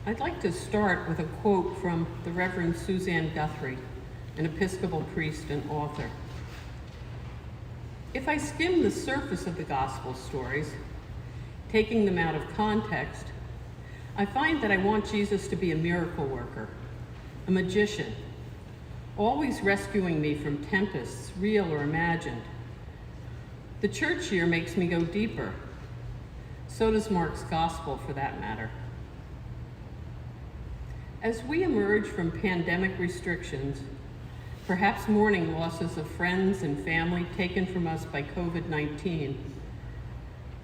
I'd like to start with a quote from the Reverend Suzanne Guthrie, an Episcopal priest and author. If I skim the surface of the gospel stories, taking them out of context, I find that I want Jesus to be a miracle worker, a magician, always rescuing me from tempests, real or imagined. The church year makes me go deeper. So does Mark's gospel, for that matter. As we emerge from pandemic restrictions, perhaps mourning losses of friends and family taken from us by COVID-19,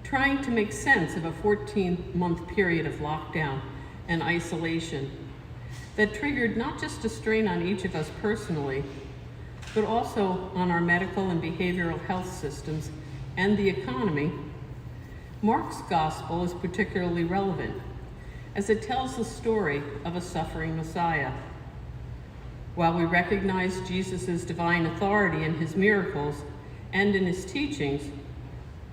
trying to make sense of a 14-month period of lockdown and isolation that triggered not just a strain on each of us personally, but also on our medical and behavioral health systems and the economy, Mark's gospel is particularly relevant, as it tells the story of a suffering Messiah. While we recognize Jesus' divine authority in his miracles and in his teachings,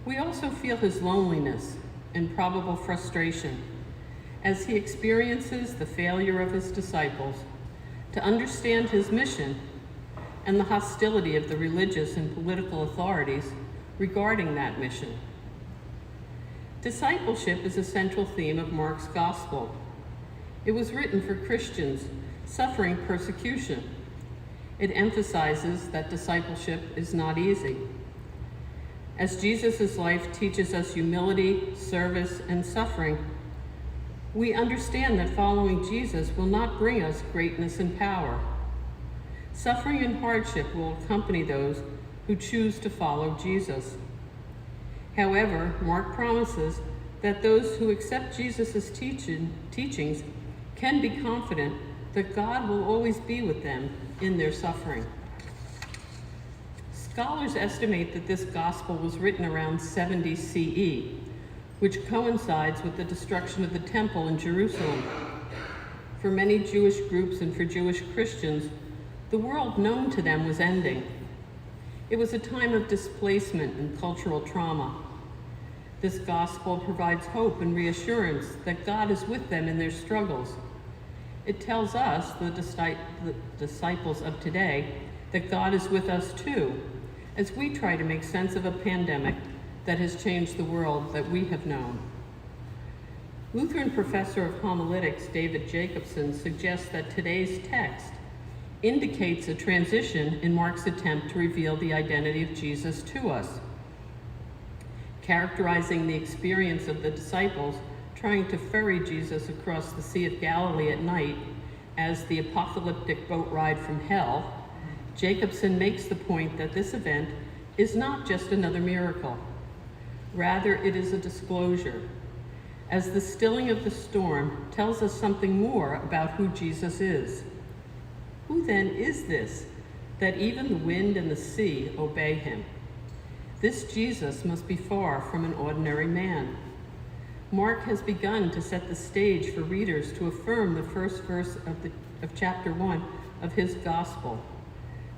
we also feel his loneliness and probable frustration as he experiences the failure of his disciples to understand his mission and the hostility of the religious and political authorities regarding that mission. Discipleship is a central theme of Mark's gospel. It was written for Christians suffering persecution. It emphasizes that discipleship is not easy. As Jesus' life teaches us humility, service, and suffering, we understand that following Jesus will not bring us greatness and power. Suffering and hardship will accompany those who choose to follow Jesus. However, Mark promises that those who accept Jesus' teachings can be confident that God will always be with them in their suffering. Scholars estimate that this gospel was written around 70 CE, which coincides with the destruction of the temple in Jerusalem. For many Jewish groups and for Jewish Christians, the world known to them was ending. It was a time of displacement and cultural trauma. This gospel provides hope and reassurance that God is with them in their struggles. It tells us, the disciples of today, that God is with us too, as we try to make sense of a pandemic that has changed the world that we have known. Lutheran professor of homiletics David Jacobson suggests that today's text indicates a transition in Mark's attempt to reveal the identity of Jesus to us, characterizing the experience of the disciples trying to ferry Jesus across the Sea of Galilee at night as the apocalyptic boat ride from hell. Jacobson makes the point that this event is not just another miracle. Rather, it is a disclosure, as the stilling of the storm tells us something more about who Jesus is. Who then is this, that even the wind and the sea obey him? This Jesus must be far from an ordinary man. Mark has begun to set the stage for readers to affirm the first verse of chapter 1 of his gospel,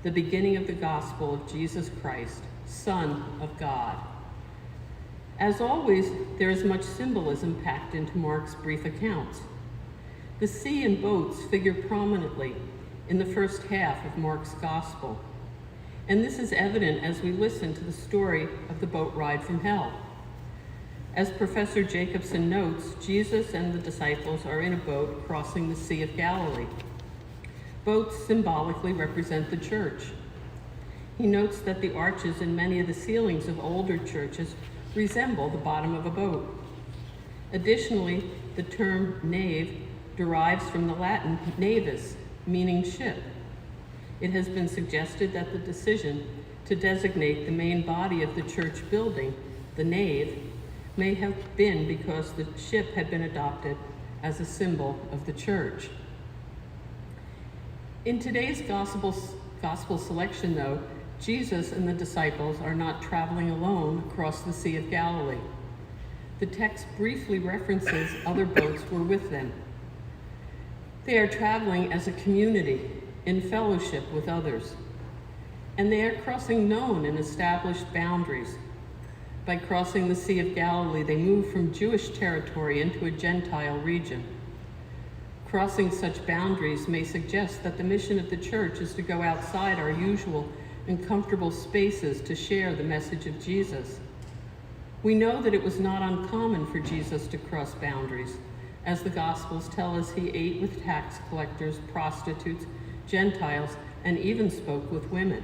the beginning of the gospel of Jesus Christ, Son of God. As always, there is much symbolism packed into Mark's brief accounts. The sea and boats figure prominently in the first half of Mark's gospel, and this is evident as we listen to the story of the boat ride from hell. As Professor Jacobson notes, Jesus and the disciples are in a boat crossing the Sea of Galilee. Boats symbolically represent the church. He notes that the arches in many of the ceilings of older churches resemble the bottom of a boat. Additionally, the term nave derives from the Latin navis, meaning ship. It has been suggested that the decision to designate the main body of the church building, the nave, may have been because the ship had been adopted as a symbol of the church. In today's gospel selection, though, Jesus and the disciples are not traveling alone across the Sea of Galilee. The text briefly references other boats were with them. They are traveling as a community in fellowship with others, and they are crossing known and established boundaries. By crossing the Sea of Galilee, they move from Jewish territory into a Gentile region. Crossing such boundaries may suggest that the mission of the church is to go outside our usual and comfortable spaces to share the message of Jesus. We know that it was not uncommon for Jesus to cross boundaries, as the Gospels tell us he ate with tax collectors, prostitutes, Gentiles, and even spoke with women.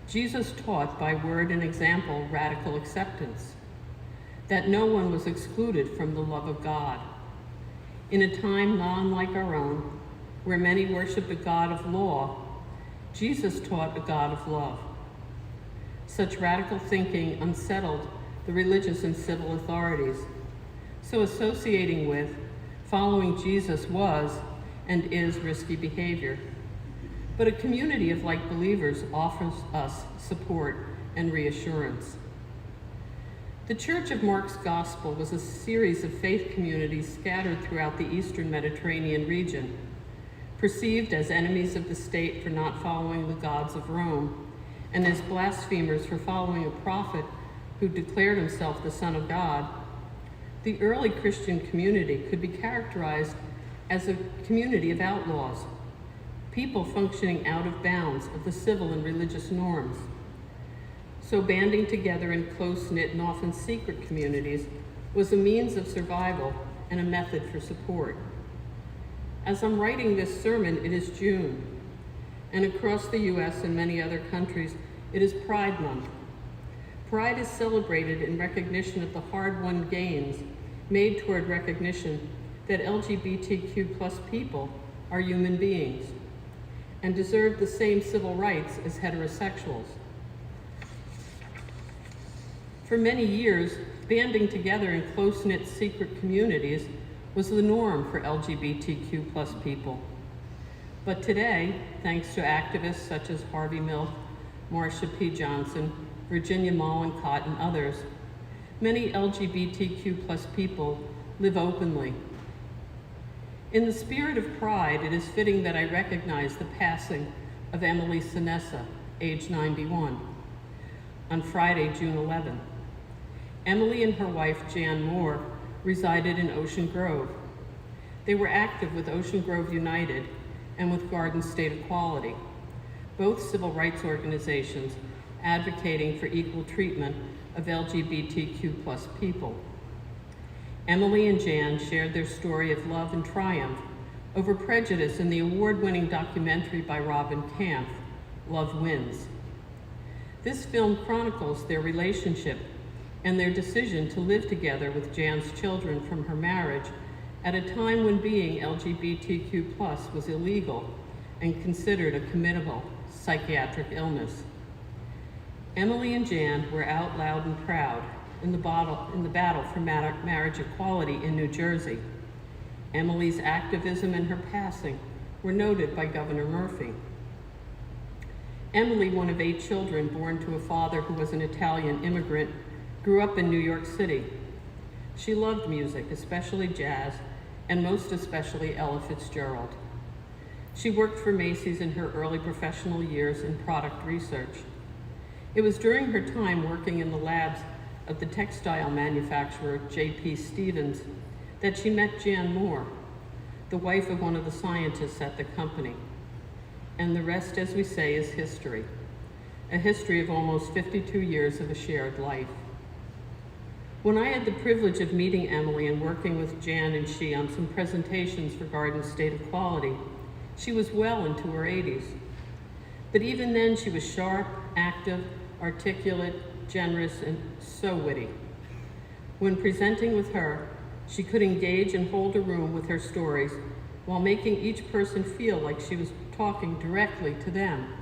Jesus taught by word and example radical acceptance, that no one was excluded from the love of God. In a time not unlike our own, where many worship a God of law, Jesus taught a God of love. Such radical thinking unsettled the religious and civil authorities, so associating with, following Jesus was and is risky behavior. But a community of like believers offers us support and reassurance. The Church of Mark's Gospel was a series of faith communities scattered throughout the Eastern Mediterranean region, perceived as enemies of the state for not following the gods of Rome, and as blasphemers for following a prophet who declared himself the Son of God. The early Christian community could be characterized as a community of outlaws, people functioning out of bounds of the civil and religious norms. So banding together in close-knit and often secret communities was a means of survival and a method for support. As I'm writing this sermon, it is June, and across the US and many other countries, it is Pride Month. Pride is celebrated in recognition of the hard-won gains made toward recognition that LGBTQ+ people are human beings and deserve the same civil rights as heterosexuals. For many years, banding together in close-knit secret communities was the norm for LGBTQ+ people. But today, thanks to activists such as Harvey Milk, Marsha P. Johnson, Virginia Mollenkott, and others, many LGBTQ+ people live openly. In the spirit of pride, it is fitting that I recognize the passing of Emily Sinessa, age 91, on Friday, June 11th. Emily and her wife, Jan Moore, resided in Ocean Grove. They were active with Ocean Grove United and with Garden State Equality, both civil rights organizations advocating for equal treatment of LGBTQ+ people. Emily and Jan shared their story of love and triumph over prejudice in the award-winning documentary by Robin Kampf, Love Wins. This film chronicles their relationship and their decision to live together with Jan's children from her marriage at a time when being LGBTQ+ was illegal and considered a committable psychiatric illness. Emily and Jan were out loud and proud in the battle for marriage equality in New Jersey. Emily's activism and her passing were noted by Governor Murphy. Emily, one of 8 children born to a father who was an Italian immigrant, grew up in New York City. She loved music, especially jazz, and most especially Ella Fitzgerald. She worked for Macy's in her early professional years in product research. It was during her time working in the labs of the textile manufacturer J.P. Stevens that she met Jan Moore, the wife of one of the scientists at the company. And the rest, as we say, is history. A history of almost 52 years of a shared life. When I had the privilege of meeting Emily and working with Jan and she on some presentations for Garden State Equality, she was well into her 80s. But even then, she was sharp, active, articulate, generous, and so witty. When presenting with her, she could engage and hold a room with her stories while making each person feel like she was talking directly to them.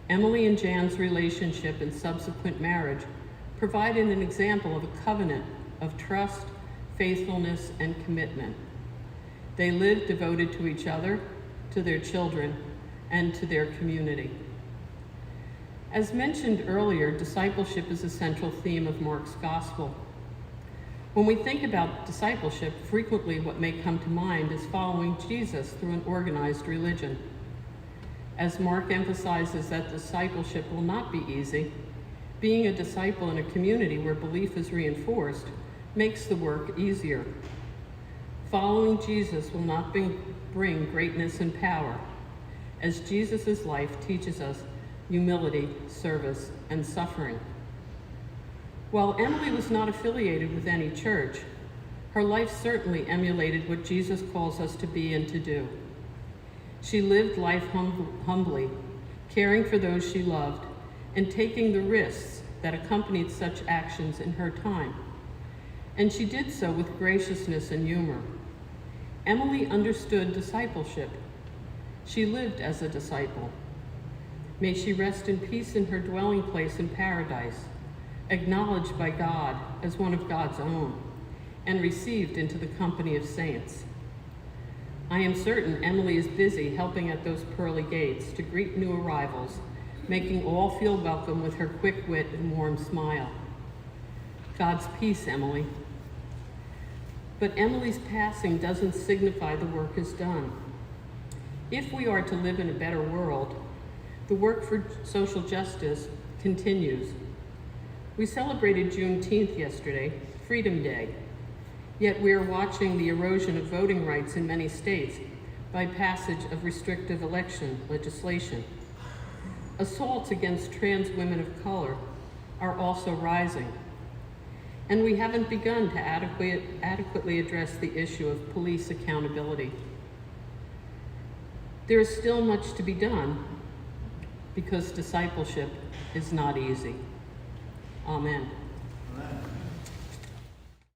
Emily and Jan's relationship and subsequent marriage provided an example of a covenant of trust, faithfulness, and commitment. They lived devoted to each other, to their children, and to their community. As mentioned earlier, discipleship is a central theme of Mark's Gospel. When we think about discipleship, frequently what may come to mind is following Jesus through an organized religion. As Mark emphasizes that discipleship will not be easy, being a disciple in a community where belief is reinforced makes the work easier. Following Jesus will not bring greatness and power, as Jesus' life teaches us humility, service, and suffering. While Emily was not affiliated with any church, her life certainly emulated what Jesus calls us to be and to do. She lived life humbly, caring for those she loved, and taking the risks that accompanied such actions in her time. And she did so with graciousness and humor. Emily understood discipleship. She lived as a disciple. May she rest in peace in her dwelling place in paradise, acknowledged by God as one of God's own, and received into the company of saints. I am certain Emily is busy helping at those pearly gates to greet new arrivals, making all feel welcome with her quick wit and warm smile. God's peace, Emily. But Emily's passing doesn't signify the work is done. If we are to live in a better world, the work for social justice continues. We celebrated Juneteenth yesterday, Freedom Day, yet we are watching the erosion of voting rights in many states by passage of restrictive election legislation. Assaults against trans women of color are also rising. And we haven't begun to adequately address the issue of police accountability. There is still much to be done because discipleship is not easy. Amen. Amen.